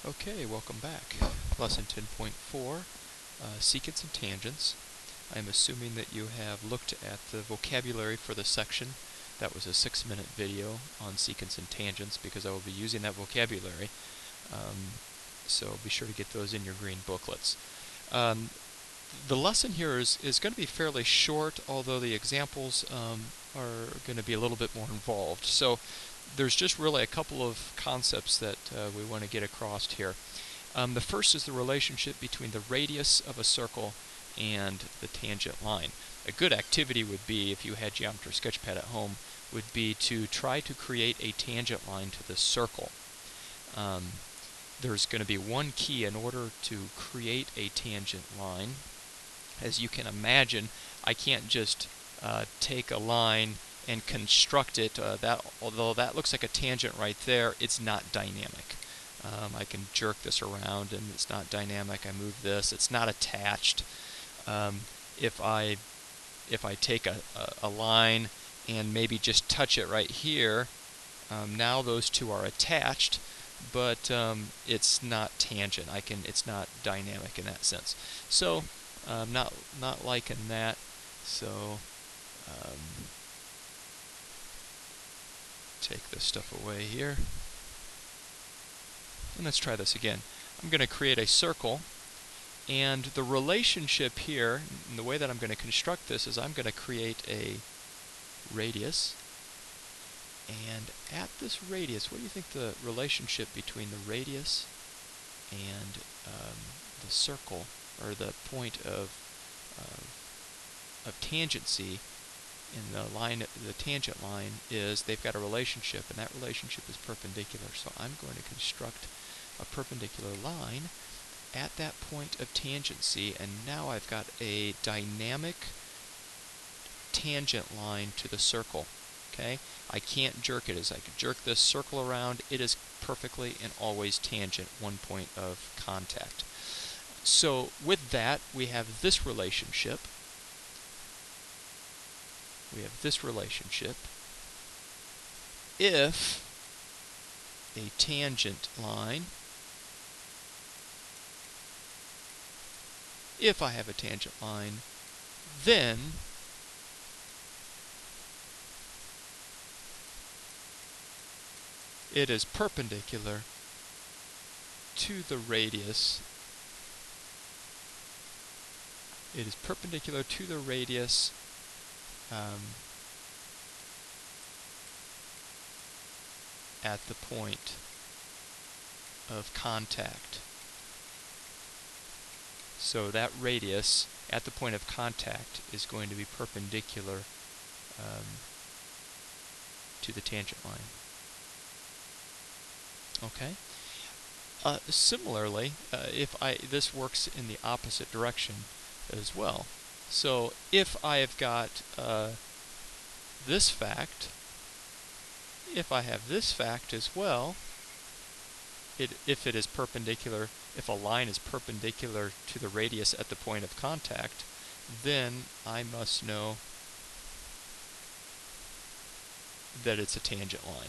Okay, welcome back. Lesson 10.4, Secants and Tangents. I'm assuming that you have looked at the vocabulary for the section. That was a 6-minute video on secants and tangents because I will be using that vocabulary. So be sure to get those in your green booklets. The lesson here is going to be fairly short, although the examples are going to be a little bit more involved. So there's just really a couple of concepts that we want to get across here. The first is the relationship between the radius of a circle and the tangent line. A good activity would be, if you had Geometry Sketchpad at home, would be to try to create a tangent line to the circle. There's going to be one key in order to create a tangent line. As you can imagine, I can't just take a line and construct it. Although that looks like a tangent right there, it's not dynamic. I can jerk this around and it's not dynamic. I move this, it's not attached. If I take a line and maybe just touch it right here, now those two are attached, but it's not tangent. It's not dynamic in that sense. So not liking that. So take this stuff away here. And let's try this again. I'm going to create a circle, and the relationship here, and the way that I'm going to construct this is I'm going to create a radius, and at this radius, what do you think the relationship between the radius and the circle, or the point of tangency in the tangent line is? They've got a relationship, and that relationship is perpendicular. So I'm going to construct a perpendicular line at that point of tangency, and now I've got a dynamic tangent line to the circle. Okay, I can't jerk it. As I could jerk this circle around, it is perfectly and always tangent, one point of contact. So with that, we have this relationship. If a tangent line, if I have a tangent line, then it is perpendicular to the radius. It is perpendicular to the radius at the point of contact. So that radius at the point of contact is going to be perpendicular to the tangent line. Okay. Similarly, this works in the opposite direction as well. So if I have got this fact, if I have this fact as well, if it is perpendicular, if a line is perpendicular to the radius at the point of contact, then I must know that it's a tangent line.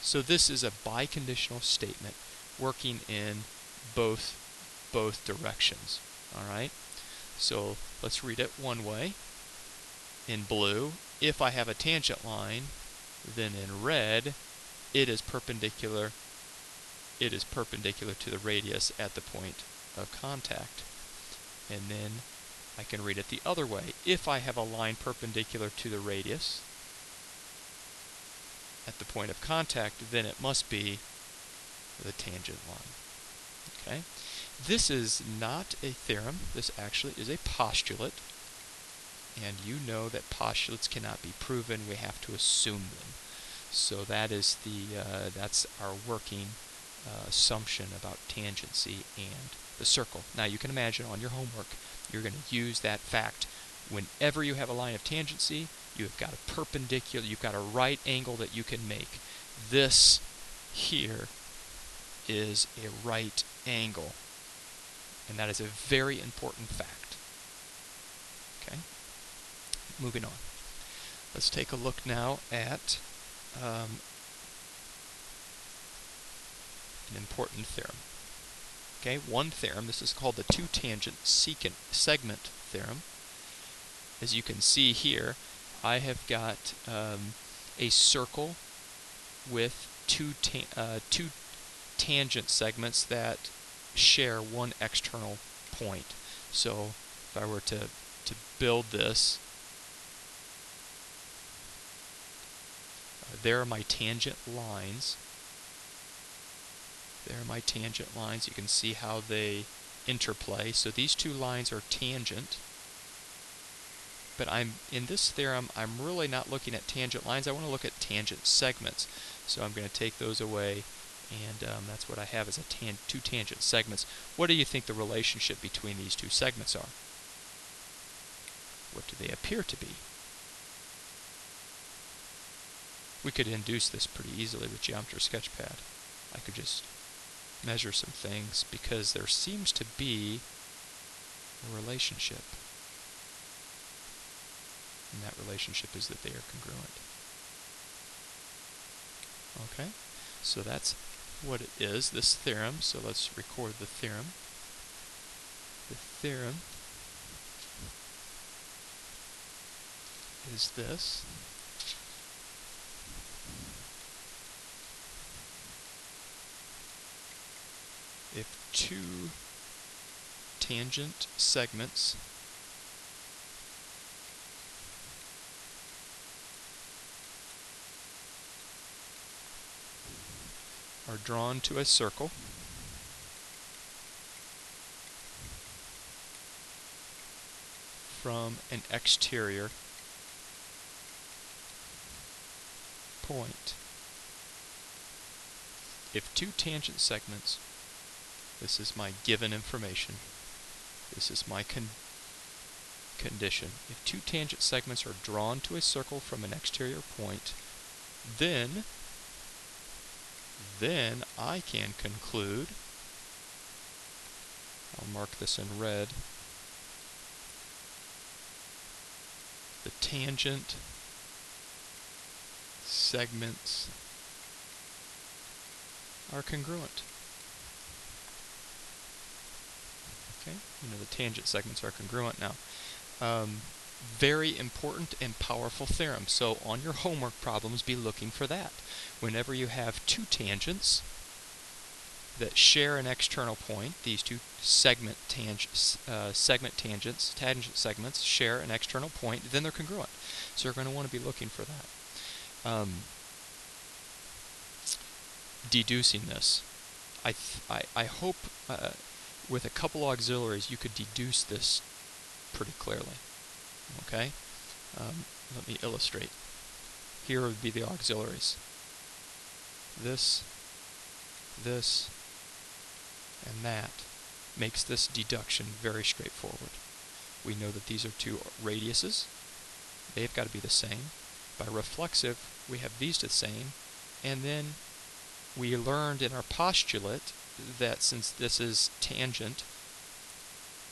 So this is a biconditional statement working in both directions. All right? So let's read it one way. In blue, if I have a tangent line, then in red, it is perpendicular to the radius at the point of contact. And then I can read it the other way. If I have a line perpendicular to the radius at the point of contact, then it must be the tangent line. Okay? This is not a theorem. This actually is a postulate. And you know that postulates cannot be proven. We have to assume them. So that is that's our working assumption about tangency and the circle. Now you can imagine on your homework, you're going to use that fact. Whenever you have a line of tangency, you've got a perpendicular, you've got a right angle that you can make. This here is a right angle. And that is a very important fact. Okay? Moving on. Let's take a look now at an important theorem. Okay, one theorem, this is called the two-tangent secant segment theorem. As you can see here, I have got a circle with two tangent segments that share one external point. So if I were to build this, there are my tangent lines. There are my tangent lines. You can see how they interplay. So these two lines are tangent. But in this theorem, I'm really not looking at tangent lines. I want to look at tangent segments. So I'm going to take those away, and that's what I have as two tangent segments. What do you think the relationship between these two segments are? What do they appear to be? We could induce this pretty easily with Geometry Sketchpad. I could just measure some things because there seems to be a relationship. And that relationship is that they are congruent. Okay, so that's what it is, this theorem. So let's record the theorem. The theorem is this. If two tangent segments are drawn to a circle from an exterior point. If two tangent segments, this is my given information, this is my condition. If two tangent segments are drawn to a circle from an exterior point, then I can conclude, I'll mark this in red, the tangent segments are congruent. Okay, the tangent segments are congruent now. Very important and powerful theorem. So on your homework problems, be looking for that. Whenever you have two tangents that share an external point, these two tangent segments share an external point, then they're congruent. So you're going to want to be looking for that. Deducing this, I hope with a couple auxiliaries you could deduce this pretty clearly. Okay, let me illustrate. Here would be the auxiliaries. This, and that makes this deduction very straightforward. We know that these are two radiuses. They've got to be the same. By reflexive, we have these the same. And then we learned in our postulate that since this is tangent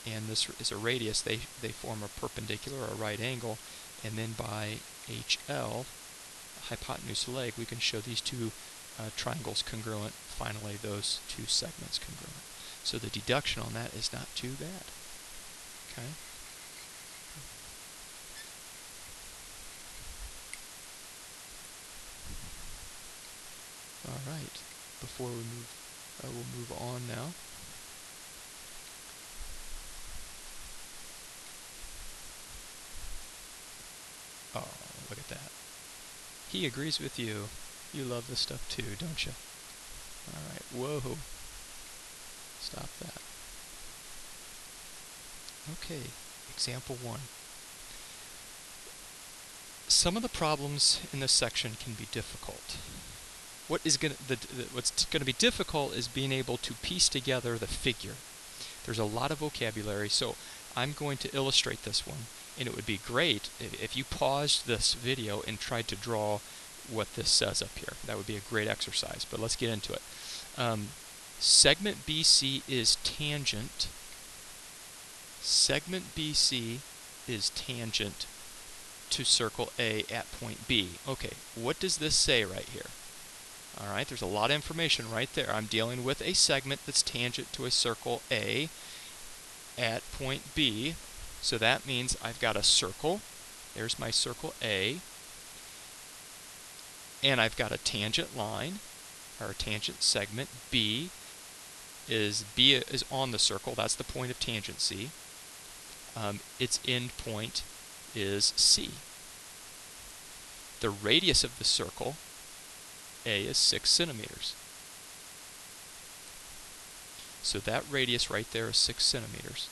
and this is a radius, they form a perpendicular or a right angle. And then by HL, hypotenuse leg, we can show these two triangles congruent. Finally, those two segments congruent. So the deduction on that is not too bad. Okay. All right. Before we move, we'll move on now. Oh, look at that. He agrees with you. You love this stuff too, don't you? All right. Whoa. Stop that. Okay. Example 1. Some of the problems in this section can be difficult. What's going to be difficult is being able to piece together the figure. There's a lot of vocabulary, so I'm going to illustrate this one, and it would be great if you paused this video and tried to draw what this says up here. That would be a great exercise, but let's get into it. Segment BC is tangent. Segment BC is tangent to circle A at point B. Okay, what does this say right here? All right, there's a lot of information right there. I'm dealing with a segment that's tangent to a circle A at point B. So that means I've got a circle. There's my circle A. And I've got a tangent line, or a tangent segment. B is on the circle. That's the point of tangency. Its end point is C. The radius of the circle, A, is 6 centimeters. So that radius right there is 6 centimeters.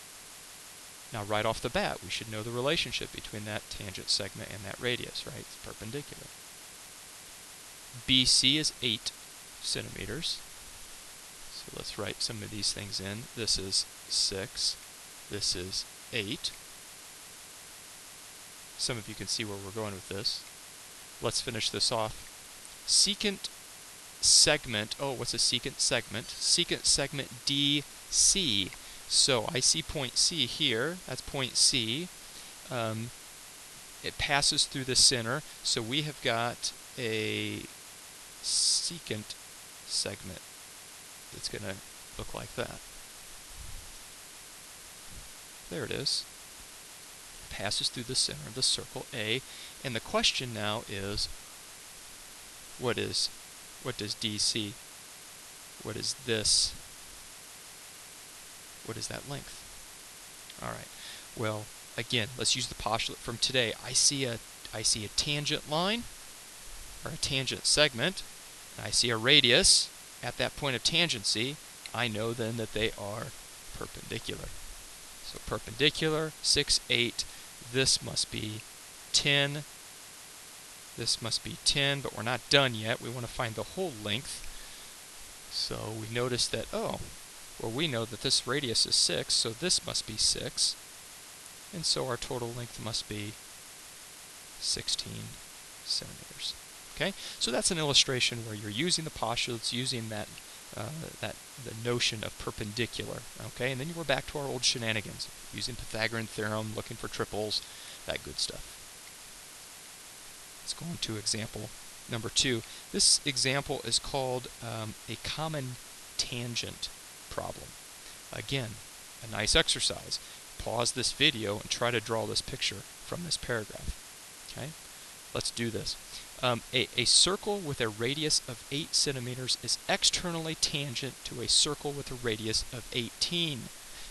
Now right off the bat, we should know the relationship between that tangent segment and that radius, right? It's perpendicular. BC is 8 centimeters. So let's write some of these things in. This is 6. This is 8. Some of you can see where we're going with this. Let's finish this off. Secant segment, oh, what's a secant segment? Secant segment DC. So I see point C here. That's point C. It passes through the center. So we have got a secant segment that's going to look like that. There it is. Passes through the center of the circle A. And the question now is, what does DC? What is this? What is that length? All right. Well, again, let's use the postulate from today. I see a tangent line, or a tangent segment, and I see a radius at that point of tangency. I know then that they are perpendicular. So perpendicular, 6, 8. This must be 10. This must be 10, but we're not done yet. We want to find the whole length. So we notice that, oh, well, we know that this radius is 6, so this must be 6. And so our total length must be 16 centimeters. Okay, so that's an illustration where you're using the postulates, using the notion of perpendicular. Okay, and then we're back to our old shenanigans, using Pythagorean theorem, looking for triples, that good stuff. Let's go on to example number 2. This example is called a common tangent problem. Again, a nice exercise. Pause this video and try to draw this picture from this paragraph. Okay, let's do this. A circle with a radius of 8 centimeters is externally tangent to a circle with a radius of 18.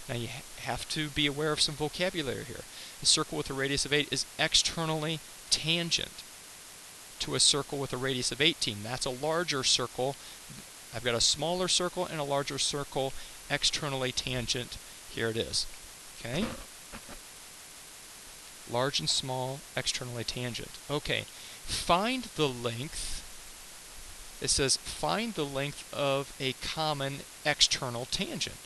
Now you have to be aware of some vocabulary here. A circle with a radius of 8 is externally tangent to a circle with a radius of 18. That's a larger circle. I've got a smaller circle and a larger circle externally tangent. Here it is. Okay? Large and small externally tangent. Okay. Find the length. It says find the length of a common external tangent.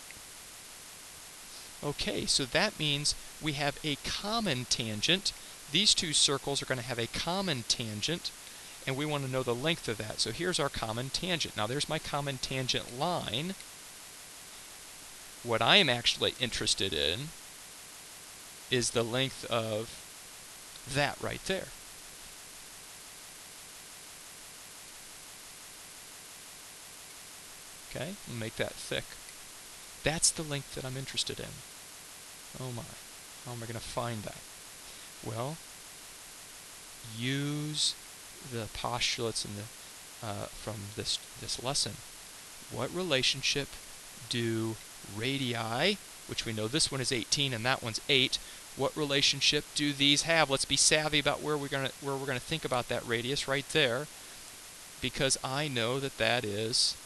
Okay, so that means we have a common tangent. These two circles are going to have a common tangent, and we want to know the length of that. So here's our common tangent. Now there's my common tangent line. What I am actually interested in is the length of that right there. Okay, we'll make that thick. That's the length that I'm interested in. Oh my, how am I going to find that? Well, use the postulates in from this lesson. What relationship do radii, which we know this one is 18 and that one's 8, what relationship do these have? Let's be savvy about where we're gonna think about that radius right there, because I know that that is.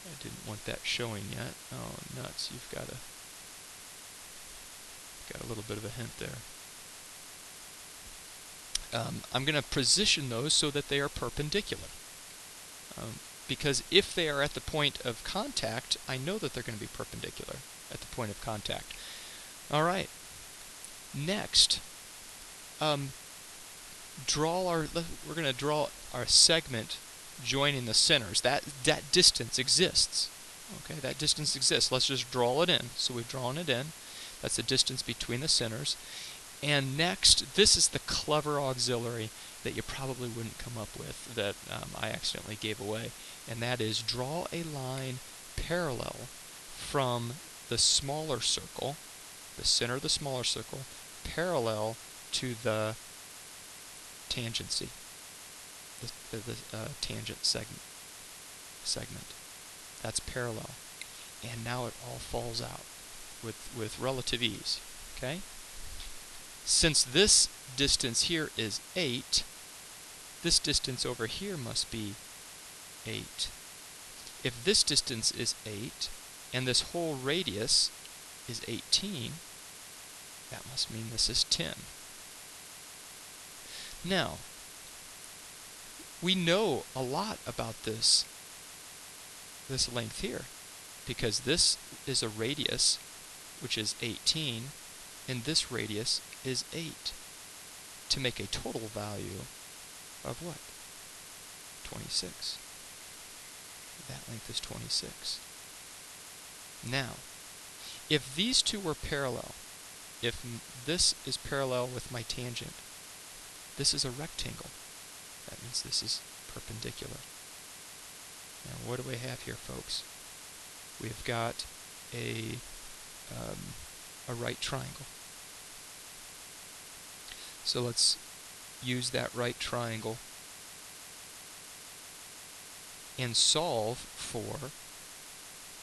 I didn't want that showing yet. Oh nuts! You've got a little bit of a hint there. I'm going to position those so that they are perpendicular. Because if they are at the point of contact, I know that they're going to be perpendicular at the point of contact. All right. Next, we're going to draw our segment joining the centers. That distance exists. Okay, that distance exists. Let's just draw it in. So we've drawn it in. That's the distance between the centers. And next, this is the clever auxiliary. that you probably wouldn't come up with that I accidentally gave away, and that is draw a line parallel from the smaller circle, the center of the smaller circle, parallel to the tangency, the tangent segment. That's parallel. And now it all falls out with relative ease. Okay? Since this distance here is 8, this distance over here must be 8. If this distance is 8, and this whole radius is 18, that must mean this is 10. Now, we know a lot about this length here, because this is a radius, which is 18, and this radius is 8, to make a total value of what? 26. That length is 26. Now, if these two were parallel, if this is parallel with my tangent, this is a rectangle. That means this is perpendicular. Now, what do we have here, folks? We've got a right triangle. So let's use that right triangle and solve for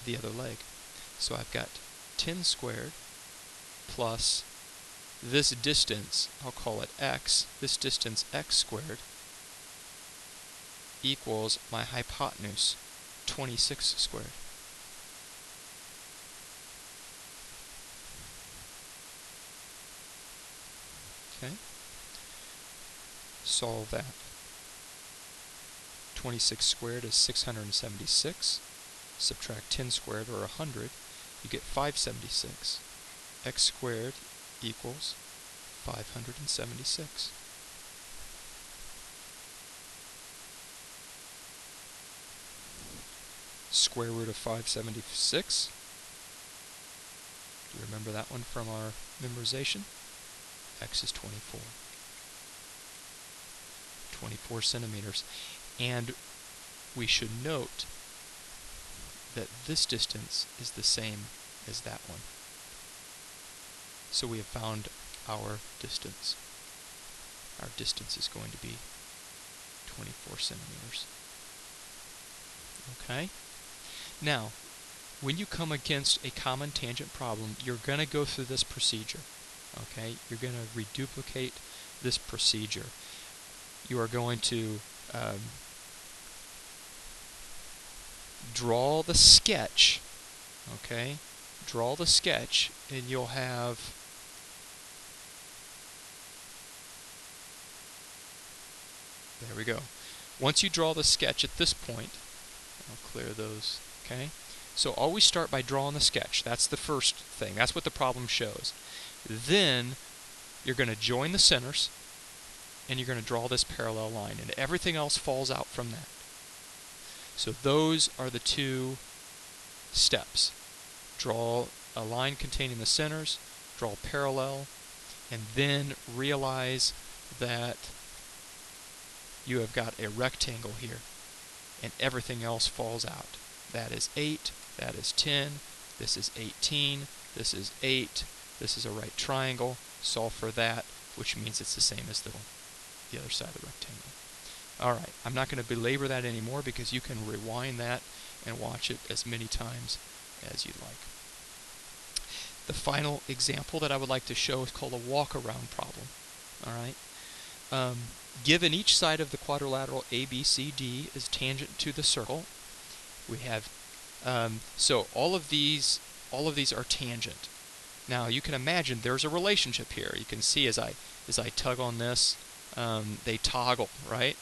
the other leg. So I've got 10 squared plus this distance, I'll call it x, this distance x squared, equals my hypotenuse, 26 squared. Okay? Solve that. 26 squared is 676. Subtract 10 squared, or 100. You get 576. X squared equals 576. Square root of 576. Do you remember that one from our memorization? X is 24. 24 centimeters. And we should note that this distance is the same as that one. So we have found our distance. Our distance is going to be 24 centimeters. Okay? Now, when you come against a common tangent problem, you're going to go through this procedure. Okay? You're going to reduplicate this procedure. You are going to draw the sketch. Okay? Draw the sketch, and you'll have there we go. Once you draw the sketch at this point, I'll clear those. Okay? So always start by drawing the sketch. That's the first thing. That's what the problem shows. Then you're going to join the centers, and you're going to draw this parallel line, and everything else falls out from that. So those are the two steps. Draw a line containing the centers, draw parallel, and then realize that you have got a rectangle here, and everything else falls out. That is 8, that is 10, this is 18, this is 8, this is a right triangle. Solve for that, which means it's the same as the other side of the rectangle. Alright, I'm not going to belabor that anymore because you can rewind that and watch it as many times as you'd like. The final example that I would like to show is called a walk-around problem. Alright? Given each side of the quadrilateral ABCD is tangent to the circle, we have so all of these are tangent. Now you can imagine there's a relationship here. You can see as I tug on this, they toggle, right?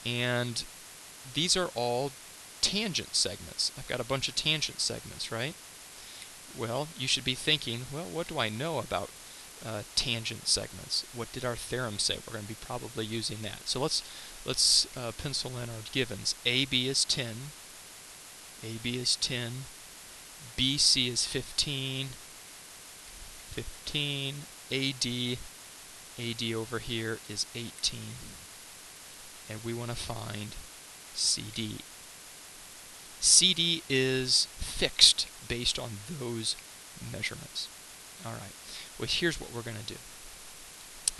And these are all tangent segments. I've got a bunch of tangent segments, right? Well, you should be thinking, well, what do I know about tangent segments? What did our theorem say? We're going to be probably using that. So let's pencil in our givens. AB is 10. AB is 10. BC is 15. 15. AD over here is 18. and we want to find CD. CD is fixed based on those measurements. All right, well, here's what we're going to do.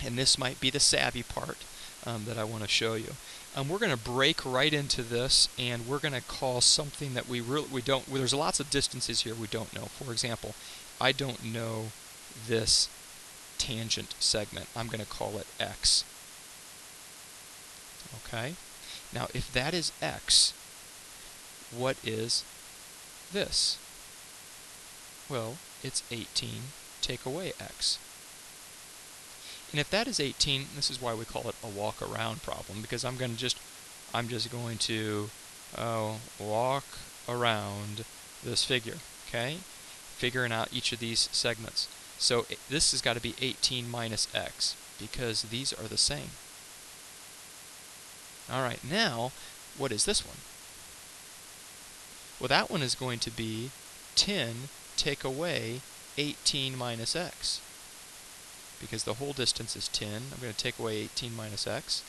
And this might be the savvy part that I want to show you. We're going to break right into this, and we're going to call something that we don't. Well, there's lots of distances here we don't know. For example, I don't know this tangent segment. I'm going to call it x. Okay? Now, if that is x, what is this? Well, it's 18 take away x. And if that is 18, this is why we call it a walk around problem, because I'm just going to walk around this figure, okay? Figuring out each of these segments. So this has got to be 18 minus x, because these are the same. All right, now, what is this one? Well, that one is going to be 10 take away 18 minus x. Because the whole distance is 10. I'm going to take away 18 minus x.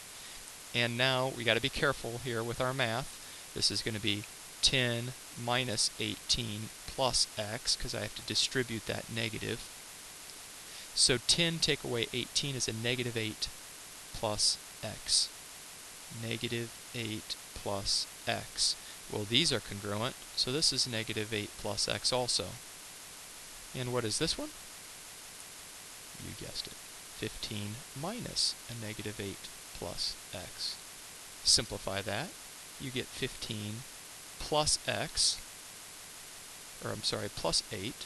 And now we got to be careful here with our math. This is going to be 10 minus 18 plus x, because I have to distribute that negative. So 10 take away 18 is a negative 8 plus x. Negative 8 plus x. Well, these are congruent, so this is negative 8 plus x also. And what is this one? You guessed it, 15 minus a negative 8 plus x. Simplify that. You get 15 plus x, or I'm sorry, plus 8,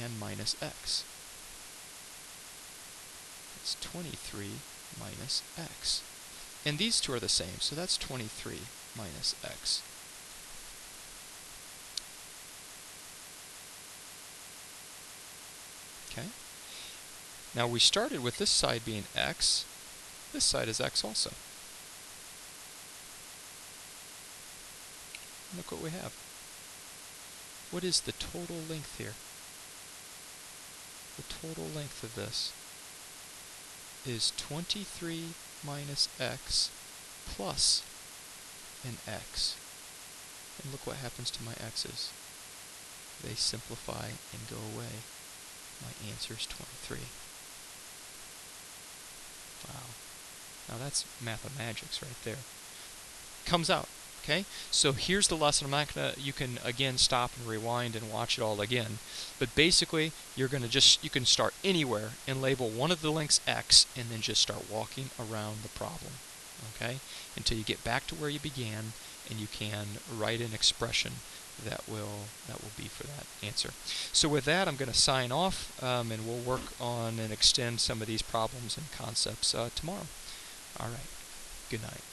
and minus x. It's 23 minus x. And these two are the same, so that's 23 minus x. Okay. Now we started with this side being x. This side is x also. Look what we have. What is the total length here? The total length of this is 23 minus x plus an x. And look what happens to my x's. They simplify and go away. My answer is 23. Wow. Now that's mathemagics right there. Comes out. Okay? So here's the lesson. I'm not gonna, you can again stop and rewind and watch it all again. But basically, you can start anywhere and label one of the lengths x and then just start walking around the problem. Okay? Until you get back to where you began and you can write an expression that will be for that answer. So with that, I'm going to sign off, and we'll work on and extend some of these problems and concepts tomorrow. All right. Good night.